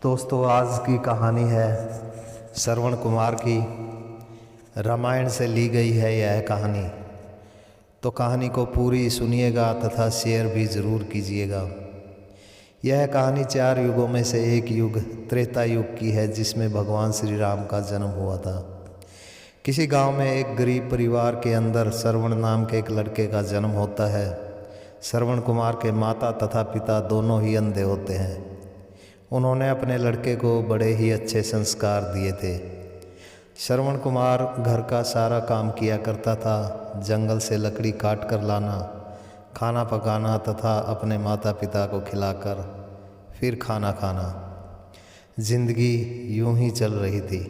दोस्तों, आज की कहानी है श्रवण कुमार की। रामायण से ली गई है यह कहानी। तो कहानी को पूरी सुनिएगा तथा शेयर भी ज़रूर कीजिएगा। यह कहानी 4 युगों में से एक युग त्रेता युग की है, जिसमें भगवान श्री राम का जन्म हुआ था। किसी गांव में एक गरीब परिवार के अंदर श्रवण नाम के एक लड़के का जन्म होता है। श्रवण कुमार के माता तथा पिता दोनों ही अंधे होते हैं। उन्होंने अपने लड़के को बड़े ही अच्छे संस्कार दिए थे। श्रवण कुमार घर का सारा काम किया करता था। जंगल से लकड़ी काट कर लाना, खाना पकाना तथा अपने माता पिता को खिलाकर फिर खाना खाना। जिंदगी यूं ही चल रही थी।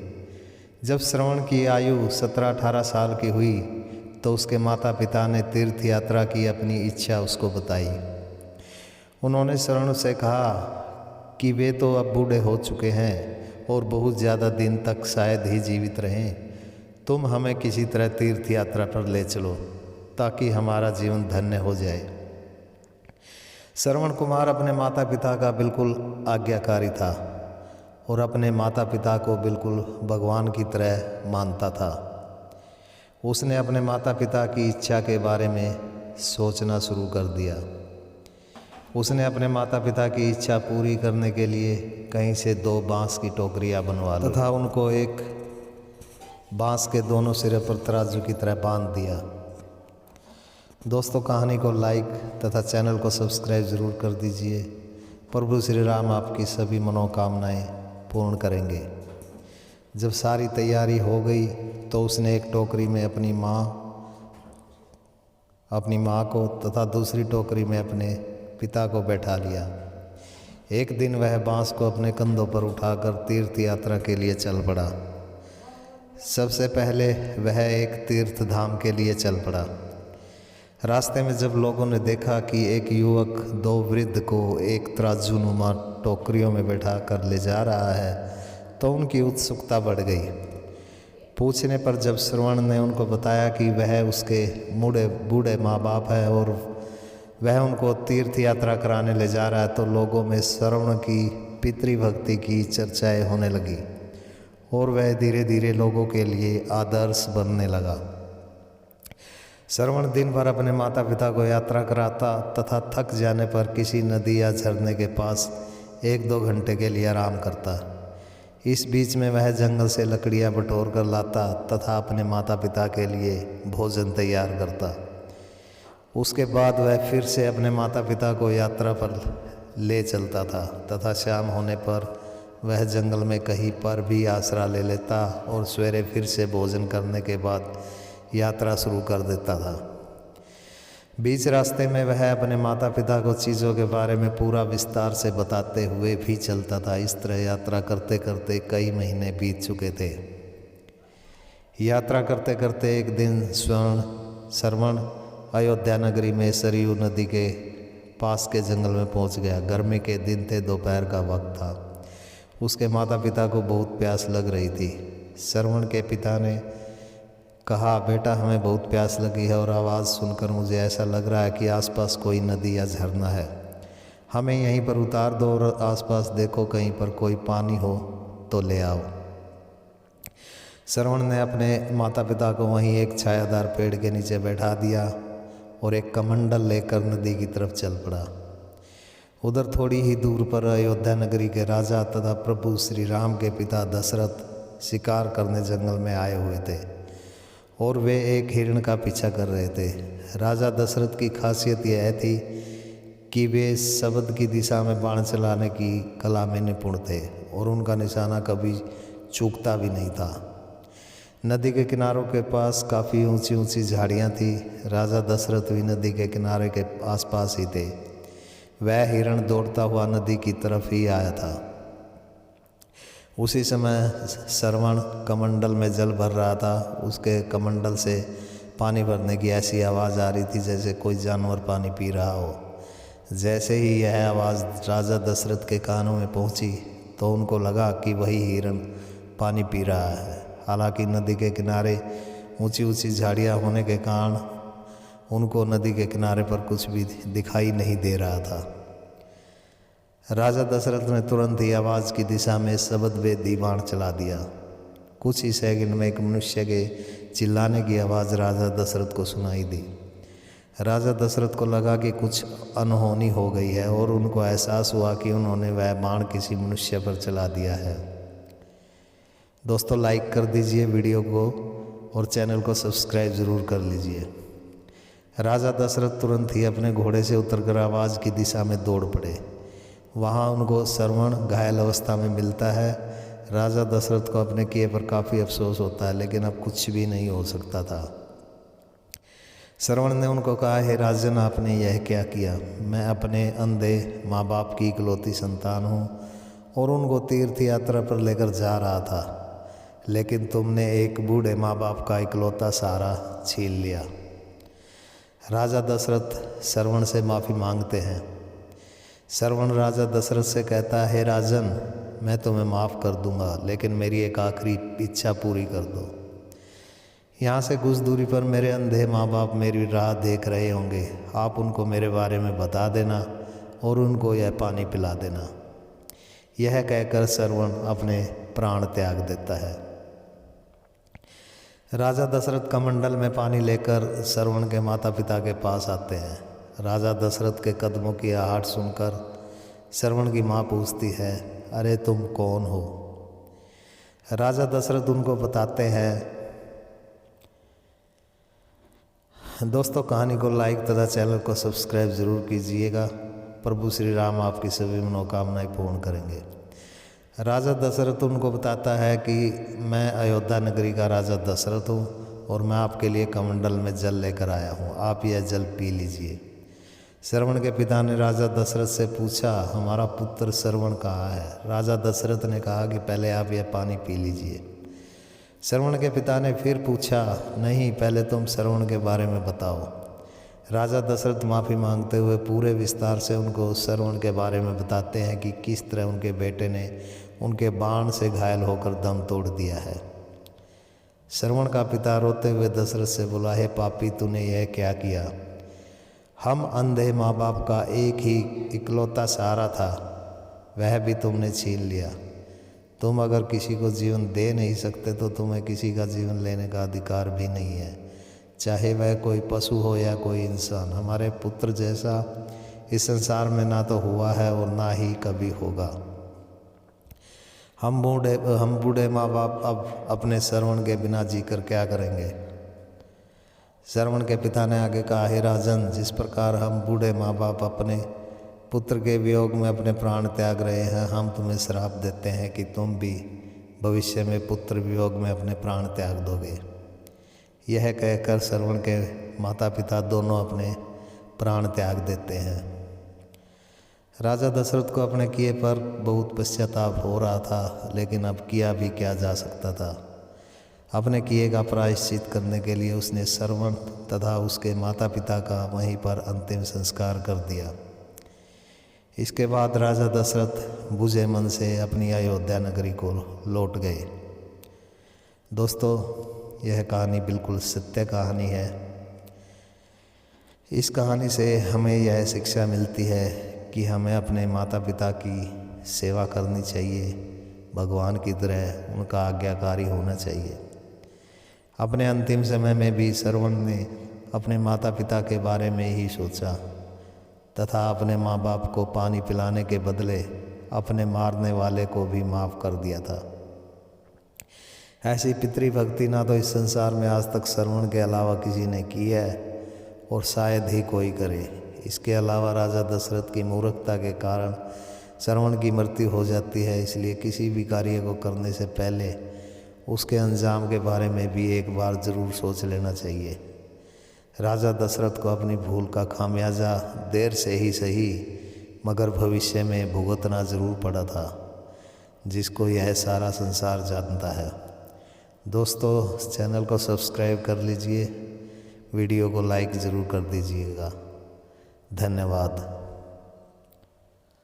जब श्रवण की आयु 17-18 साल की हुई तो उसके माता पिता ने तीर्थ यात्रा की अपनी इच्छा उसको बताई। उन्होंने श्रवण से कहा कि वे तो अब बूढ़े हो चुके हैं और बहुत ज़्यादा दिन तक शायद ही जीवित रहें। तुम हमें किसी तरह तीर्थ यात्रा पर ले चलो ताकि हमारा जीवन धन्य हो जाए। श्रवण कुमार अपने माता पिता का बिल्कुल आज्ञाकारी था और अपने माता पिता को बिल्कुल भगवान की तरह मानता था। उसने अपने माता पिता की इच्छा के बारे में सोचना शुरू कर दिया। उसने अपने माता पिता की इच्छा पूरी करने के लिए कहीं से 2 बांस की टोकरियां बनवा ली तथा उनको एक बांस के दोनों सिरे पर तराजू की तरह बांध दिया। दोस्तों, कहानी को लाइक तथा चैनल को सब्सक्राइब ज़रूर कर दीजिए। प्रभु श्री राम आपकी सभी मनोकामनाएं पूर्ण करेंगे। जब सारी तैयारी हो गई तो उसने एक टोकरी में अपनी माँ को तथा दूसरी टोकरी में अपने पिता को बैठा लिया। एक दिन वह बांस को अपने कंधों पर उठाकर तीर्थ यात्रा के लिए चल पड़ा। सबसे पहले वह एक तीर्थ धाम के लिए चल पड़ा। रास्ते में जब लोगों ने देखा कि एक युवक 2 वृद्ध को एक तराजूनुमा टोकरियों में बैठा कर ले जा रहा है तो उनकी उत्सुकता बढ़ गई। पूछने पर जब श्रवण ने उनको बताया कि वह उसके बूढ़े माँ बाप है और वह उनको तीर्थ यात्रा कराने ले जा रहा है, तो लोगों में श्रवण की पितृभक्ति की चर्चाएं होने लगी और वह धीरे धीरे लोगों के लिए आदर्श बनने लगा। श्रवण दिन भर अपने माता पिता को यात्रा कराता तथा थक जाने पर किसी नदी या झरने के पास 1-2 घंटे के लिए आराम करता। इस बीच में वह जंगल से लकड़ियाँ बटोर कर लाता तथा अपने माता पिता के लिए भोजन तैयार करता। उसके बाद वह फिर से अपने माता पिता को यात्रा पर ले चलता था तथा शाम होने पर वह जंगल में कहीं पर भी आसरा ले लेता और सवेरे फिर से भोजन करने के बाद यात्रा शुरू कर देता था। बीच रास्ते में वह अपने माता पिता को चीज़ों के बारे में पूरा विस्तार से बताते हुए भी चलता था। इस तरह यात्रा करते करते कई महीने बीत चुके थे। यात्रा करते करते एक दिन श्रवण अयोध्या नगरी में सरयू नदी के पास के जंगल में पहुंच गया। गर्मी के दिन थे, दोपहर का वक्त था। उसके माता पिता को बहुत प्यास लग रही थी। श्रवण के पिता ने कहा, बेटा, हमें बहुत प्यास लगी है और आवाज़ सुनकर मुझे ऐसा लग रहा है कि आसपास कोई नदी या झरना है। हमें यहीं पर उतार दो और आसपास देखो, कहीं पर कोई पानी हो तो ले आओ। श्रवण ने अपने माता पिता को वहीं एक छायादार पेड़ के नीचे बैठा दिया और एक कमंडल लेकर नदी की तरफ चल पड़ा। उधर थोड़ी ही दूर पर अयोध्या नगरी के राजा तथा प्रभु श्री राम के पिता दशरथ शिकार करने जंगल में आए हुए थे और वे एक हिरण का पीछा कर रहे थे। राजा दशरथ की खासियत यह थी कि वे शब्द की दिशा में बाण चलाने की कला में निपुण थे और उनका निशाना कभी चूकता भी नहीं था। नदी के किनारों के पास काफ़ी ऊंची ऊंची झाड़ियाँ थी। राजा दशरथ भी नदी के किनारे के आसपास ही थे। वह हिरण दौड़ता हुआ नदी की तरफ ही आया था। उसी समय श्रवण कमंडल में जल भर रहा था। उसके कमंडल से पानी भरने की ऐसी आवाज़ आ रही थी जैसे कोई जानवर पानी पी रहा हो। जैसे ही यह आवाज़ राजा दशरथ के कानों में पहुंची तो उनको लगा कि वही हिरण पानी पी रहा है। हालांकि नदी के किनारे ऊंची ऊंची झाड़ियाँ होने के कारण उनको नदी के किनारे पर कुछ भी दिखाई नहीं दे रहा था। राजा दशरथ ने तुरंत ही आवाज़ की दिशा में शब्द वेदी बाण चला दिया। कुछ ही सेकंड में एक मनुष्य के चिल्लाने की आवाज़ राजा दशरथ को सुनाई दी। राजा दशरथ को लगा कि कुछ अनहोनी हो गई है और उनको एहसास हुआ कि उन्होंने वह बाण किसी मनुष्य पर चला दिया है। दोस्तों, लाइक कर दीजिए वीडियो को और चैनल को सब्सक्राइब ज़रूर कर लीजिए। राजा दशरथ तुरंत ही अपने घोड़े से उतरकर आवाज़ की दिशा में दौड़ पड़े। वहाँ उनको श्रवण घायल अवस्था में मिलता है। राजा दशरथ को अपने किए पर काफ़ी अफसोस होता है, लेकिन अब कुछ भी नहीं हो सकता था। श्रवण ने उनको कहा, हे राजन, आपने यह क्या किया? मैं अपने अंधे माँ बाप की इकलौती संतान हूँ और उनको तीर्थ यात्रा पर लेकर जा रहा था, लेकिन तुमने एक बूढ़े माँ बाप का इकलौता सहारा छीन लिया। राजा दशरथ श्रवण से माफ़ी मांगते हैं। श्रवण राजा दशरथ से कहता है, हे राजन, मैं तुम्हें माफ़ कर दूंगा, लेकिन मेरी एक आखिरी इच्छा पूरी कर दो। यहाँ से कुछ दूरी पर मेरे अंधे माँ बाप मेरी राह देख रहे होंगे। आप उनको मेरे बारे में बता देना और उनको यह पानी पिला देना। यह कहकर श्रवण अपने प्राण त्याग देता है। राजा दशरथ कमंडल में पानी लेकर श्रवण के माता पिता के पास आते हैं। राजा दशरथ के कदमों की आहट सुनकर श्रवण की माँ पूछती है, अरे तुम कौन हो? राजा दशरथ उनको बताते हैं। दोस्तों, कहानी को लाइक तथा चैनल को सब्सक्राइब ज़रूर कीजिएगा। प्रभु श्री राम आपकी सभी मनोकामनाएं पूर्ण करेंगे। राजा दशरथ उनको बताता है कि मैं अयोध्या नगरी का राजा दशरथ हूँ और मैं आपके लिए कमंडल में जल लेकर आया हूँ, आप यह जल पी लीजिए। श्रवण के पिता ने राजा दशरथ से पूछा, हमारा पुत्र श्रवण कहाँ है? राजा दशरथ ने कहा कि पहले आप यह पानी पी लीजिए। श्रवण के पिता ने फिर पूछा, नहीं, पहले तुम श्रवण के बारे में बताओ। राजा दशरथ माफ़ी मांगते हुए पूरे विस्तार से उनको श्रवण के बारे में बताते हैं कि किस तरह उनके बेटे ने उनके बाण से घायल होकर दम तोड़ दिया है। श्रवण का पिता रोते हुए दशरथ से बोला, हे पापी, तूने यह क्या किया? हम अंधे माँ बाप का एक ही इकलौता सहारा था, वह भी तुमने छीन लिया। तुम अगर किसी को जीवन दे नहीं सकते तो तुम्हें किसी का जीवन लेने का अधिकार भी नहीं है, चाहे वह कोई पशु हो या कोई इंसान। हमारे पुत्र जैसा इस संसार में ना तो हुआ है और ना ही कभी होगा। हम बूढ़े माँ बाप अब अपने श्रवण के बिना जीकर क्या करेंगे? श्रवण के पिता ने आगे कहा, हे राजन, जिस प्रकार हम बूढ़े माँ बाप अपने पुत्र के वियोग में अपने प्राण त्याग रहे हैं, हम तुम्हें श्राप देते हैं कि तुम भी भविष्य में पुत्र वियोग में अपने प्राण त्याग दोगे। यह कहकर श्रवण के माता पिता दोनों अपने प्राण त्याग देते हैं। राजा दशरथ को अपने किए पर बहुत पश्चाताप हो रहा था, लेकिन अब किया भी क्या जा सकता था। अपने किए का प्रायश्चित करने के लिए उसने श्रवण तथा उसके माता पिता का वहीं पर अंतिम संस्कार कर दिया। इसके बाद राजा दशरथ बुझे मन से अपनी अयोध्या नगरी को लौट गए। दोस्तों, यह कहानी बिल्कुल सत्य कहानी है। इस कहानी से हमें यह शिक्षा मिलती है कि हमें अपने माता पिता की सेवा करनी चाहिए, भगवान की तरह उनका आज्ञाकारी होना चाहिए। अपने अंतिम समय में भी श्रवण ने अपने माता पिता के बारे में ही सोचा तथा अपने माँ बाप को पानी पिलाने के बदले अपने मारने वाले को भी माफ़ कर दिया था। ऐसी पितृभक्ति ना तो इस संसार में आज तक श्रवण के अलावा किसी ने की है और शायद ही कोई करे। इसके अलावा राजा दशरथ की मूर्खता के कारण श्रवण की मृत्यु हो जाती है, इसलिए किसी भी कार्य को करने से पहले उसके अंजाम के बारे में भी एक बार ज़रूर सोच लेना चाहिए। राजा दशरथ को अपनी भूल का खामियाजा देर से ही सही मगर भविष्य में भुगतना ज़रूर पड़ा था, जिसको यह सारा संसार जानता है। दोस्तों, चैनल को सब्सक्राइब कर लीजिए, वीडियो को लाइक ज़रूर कर दीजिएगा। धन्यवाद।